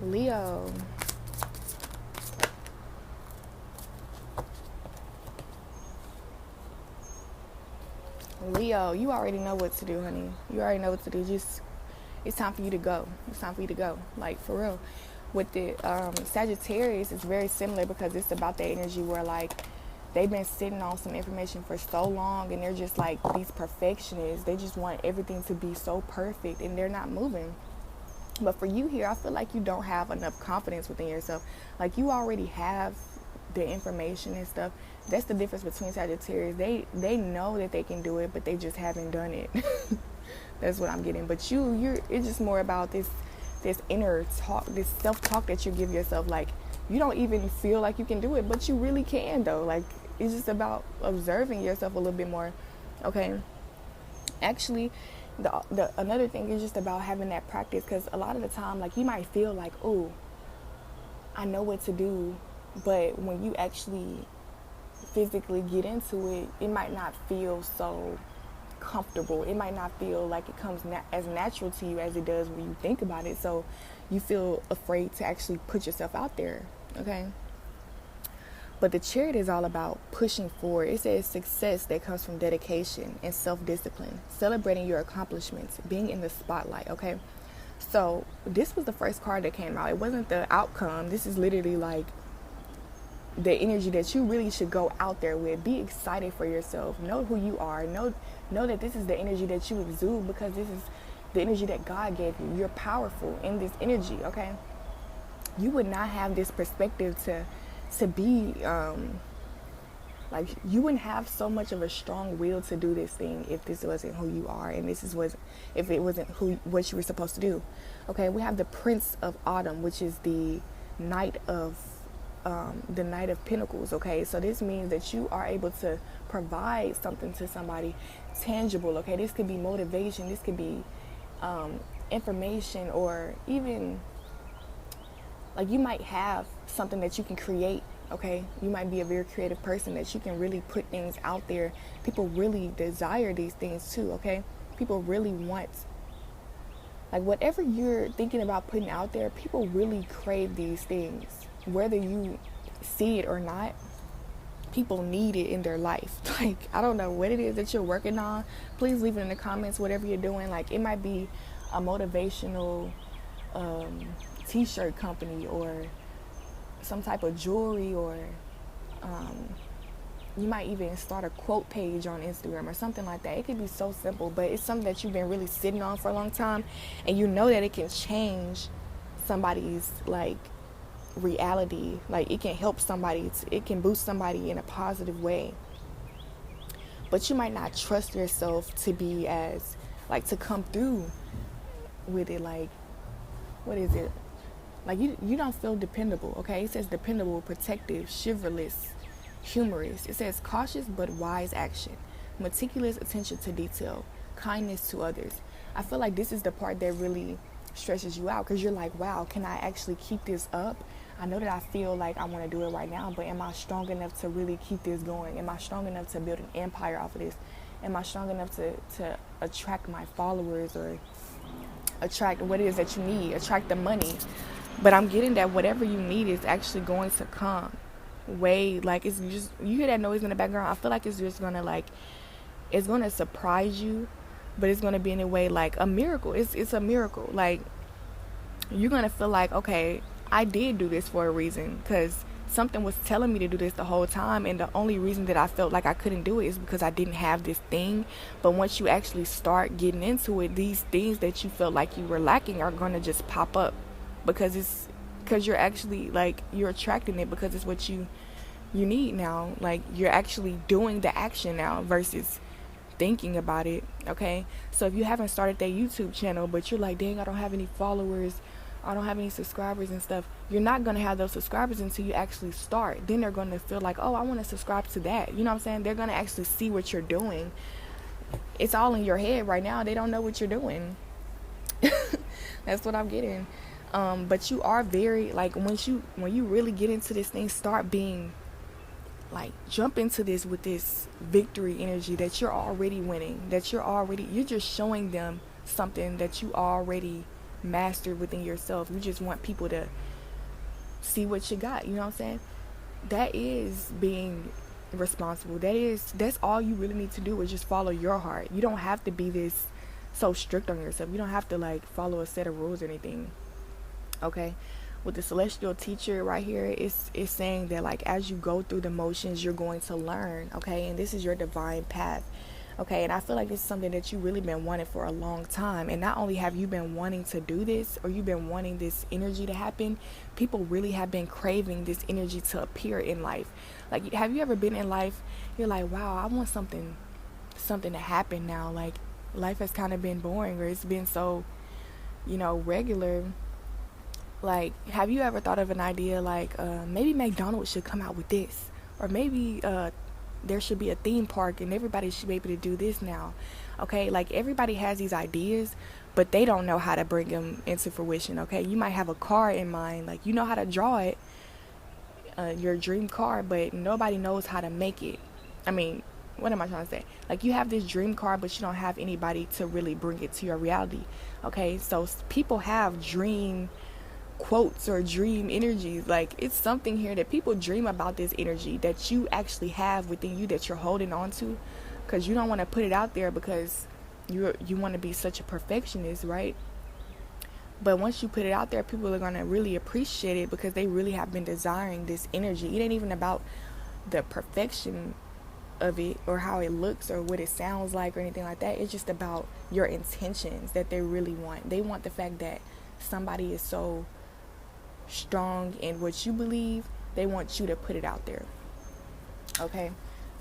Leo. Leo, you already know what to do, honey. You already know what to do. Just, it's time for you to go. It's time for you to go. Like, for real. With the Sagittarius, it's very similar because it's about that energy where, like, they've been sitting on some information for so long and they're just like these perfectionists. They just want everything to be so perfect and they're not moving. But for you here, I feel like you don't have enough confidence within yourself. Like, you already have the information and stuff. That's the difference between Sagittarius. They know that they can do it, but they just haven't done it. That's what I'm getting. But you're it's just more about this inner talk, this self-talk that you give yourself. Like, you don't even feel like you can do it, but you really can though. Like, it's just about observing yourself a little bit more. Okay. Actually, the another thing is just about having that practice, because a lot of the time, like, you might feel like, oh, I know what to do, but when you actually physically get into it, it might not feel so comfortable. It might not feel like it comes as natural to you as it does when you think about it. So you feel afraid to actually put yourself out there. Okay. But the Chariot is all about pushing forward. It says success that comes from dedication and self-discipline, celebrating your accomplishments, being in the spotlight. Okay. So this was the first card that came out. It wasn't the outcome. This is literally like the energy that you really should go out there with. Be excited for yourself. Know who you are. Know that this is the energy that you exude, because this is the energy that God gave you. You're powerful in this energy, okay? You would not have this perspective to be like, you wouldn't have so much of a strong will to do this thing if this wasn't who you are, and if it wasn't what you were supposed to do. Okay, we have the Prince of Autumn, which is the Knight of Pentacles. Okay, so this means that you are able to provide something to somebody tangible. Okay, this could be motivation, this could be information, or even like, you might have something that you can create. Okay, you might be a very creative person that you can really put things out there. People really desire these things too. Okay, people really want, like, whatever you're thinking about putting out there, people really crave these things. Whether you see it or not, people need it in their life. Like, I don't know what it is that you're working on. Please leave it in the comments, whatever you're doing. Like, it might be a motivational t-shirt company, or some type of jewelry, or you might even start a quote page on Instagram or something like that. It could be so simple, but it's something that you've been really sitting on for a long time, and you know that it can change somebody's, like, reality. Like, it can help somebody, it can boost somebody in a positive way, but you might not trust yourself to be as, like, to come through with it. Like, what is it? Like, you don't feel dependable. Okay, it says dependable, protective, chivalrous, humorous. It says cautious but wise action, meticulous attention to detail, kindness to others. I feel like this is the part that really stresses you out, because you're like, wow, can I actually keep this up? I know that I feel like I want to do it right now, but am I strong enough to really keep this going? Am I strong enough to build an empire off of this? Am I strong enough to attract my followers, or attract what it is that you need, attract the money? But I'm getting that whatever you need is actually going to come way, like, it's just, you hear that noise in the background, I feel like it's just gonna, like, it's gonna surprise you, but it's gonna be in a way like a miracle. It's a miracle. Like, you're gonna feel like, okay, I did do this for a reason, because something was telling me to do this the whole time, and the only reason that I felt like I couldn't do it is because I didn't have this thing. But once you actually start getting into it, these things that you felt like you were lacking are gonna just pop up, because you're actually, like, you're attracting it, because it's what you need now. Like, you're actually doing the action now versus thinking about it. Okay, so if you haven't started that YouTube channel, but you're like, dang, I don't have any followers, I don't have any subscribers and stuff, you're not going to have those subscribers until you actually start. Then they're going to feel like, oh, I want to subscribe to that. You know what I'm saying? They're going to actually see what you're doing. It's all in your head right now. They don't know what you're doing. That's what I'm getting. But you are very, like, when you really get into this thing, start being, like, jump into this with this victory energy that you're already winning, that you're just showing them something that you already mastered within yourself. You just want people to see what you got, you know what I'm saying? That is being responsible. That's all you really need to do, is just follow your heart. You don't have to be this so strict on yourself. You don't have to like follow a set of rules or anything. Okay? With the celestial teacher right here, it's saying that like as you go through the motions, you're going to learn, okay? And this is your divine path. Okay, and I feel like this is something that you really been wanting for a long time. And not only have you been wanting to do this, or you've been wanting this energy to happen, people really have been craving this energy to appear in life. Like, have you ever been in life, you're like, wow, I want something to happen now. Like, life has kind of been boring, or it's been so, regular. Like, have you ever thought of an idea like, maybe McDonald's should come out with this, or maybe there should be a theme park and everybody should be able to do this now. Okay, like everybody has these ideas, but they don't know how to bring them into fruition. Okay, you might have a car in mind, like you know how to draw it, your dream car, but nobody knows how to make it. I mean, what am I trying to say? Like, you have this dream car, but you don't have anybody to really bring it to your reality. Okay, so people have dream quotes or dream energies. Like, it's something here that people dream about, this energy that you actually have within you that you're holding on to, because you don't want to put it out there because you want to be such a perfectionist, right? But once you put it out there, people are going to really appreciate it because they really have been desiring this energy. It ain't even about the perfection of it or how it looks or what it sounds like or anything like that. It's just about your intentions that they really want. They want the fact that somebody is so strong in what you believe, they want you to put it out there. Okay,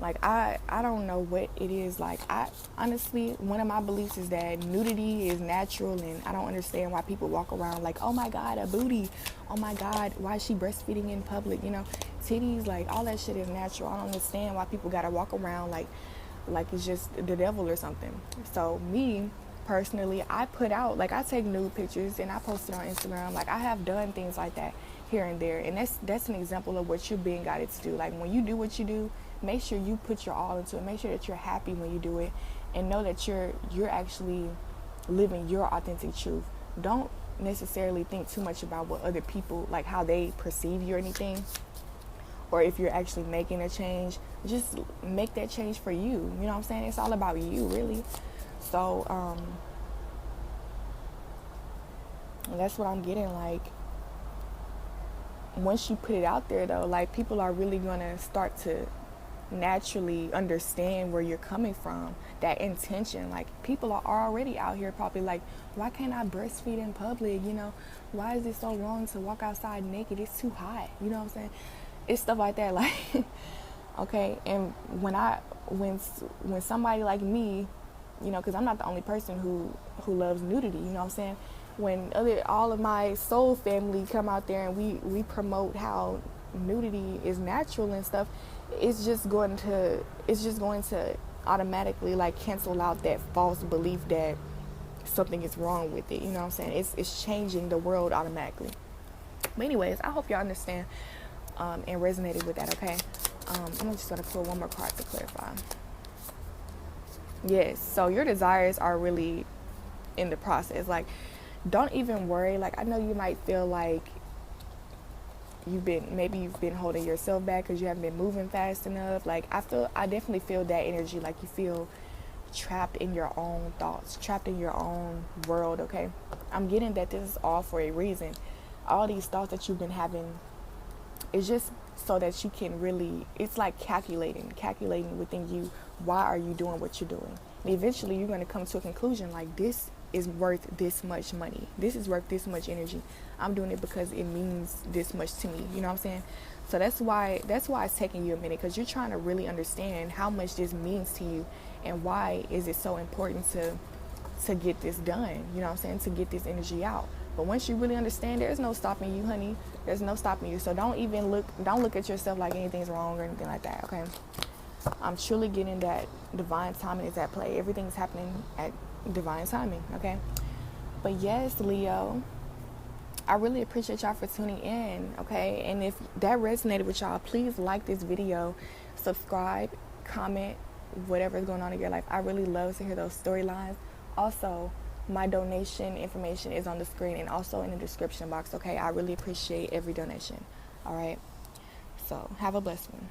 like I don't know what it is. Like, I honestly, one of my beliefs is that nudity is natural, and I don't understand why people walk around like, oh my god, a booty, oh my god, why is she breastfeeding in public, titties, like all that shit is natural. I don't understand why people gotta walk around like it's just the devil or something. So me personally, I put out, like, I take nude pictures and I post it on Instagram. Like, I have done things like that here and there, and that's an example of what you're being guided to do. Like, when you do what you do, make sure you put your all into it. Make sure that you're happy when you do it, and know that you're actually living your authentic truth. Don't necessarily think too much about what other people, like how they perceive you or anything, or if you're actually making a change. Just make that change for you. You know what I'm saying? It's all about you, really. So, that's what I'm getting. Like, once you put it out there, though, like, people are really going to start to naturally understand where you're coming from, that intention. Like, people are already out here probably like, why can't I breastfeed in public? Why is it so wrong to walk outside naked? It's too hot. You know what I'm saying? It's stuff like that. Like, okay. And when somebody like me, because I'm not the only person who loves nudity, you know what I'm saying? When all of my soul family come out there and we promote how nudity is natural and stuff, it's just going to automatically like cancel out that false belief that something is wrong with it. You know what I'm saying? It's changing the world automatically. But anyways, I hope y'all understand and resonated with that. Okay, I'm just gonna pull one more card to clarify. Yes, so your desires are really in the process. Like, don't even worry. Like, I know you might feel like you've been holding yourself back because you haven't been moving fast enough. Like, I definitely feel that energy. Like, you feel trapped in your own thoughts, trapped in your own world. Okay, I'm getting that this is all for a reason. All these thoughts that you've been having is just so that you can really, it's like calculating within you, why are you doing what you're doing? And eventually you're going to come to a conclusion like, this is worth this much money, this is worth this much energy, I'm doing it because it means this much to me. You know what I'm saying? So that's why it's taking you a minute, because you're trying to really understand how much this means to you, and why is it so important to get this done, you know what I'm saying, to get this energy out. But once you really understand, there's no stopping you, honey. There's no stopping you. So don't look at yourself like anything's wrong or anything like that, okay? I'm truly getting that divine timing is at play. Everything's happening at divine timing, okay? But yes, Leo, I really appreciate y'all for tuning in, okay? And if that resonated with y'all, please like this video, subscribe, comment, whatever's going on in your life. I really love to hear those storylines. Also, My donation information is on the screen and also in the description box, okay? I really appreciate every donation. All right? So, have a blessed one.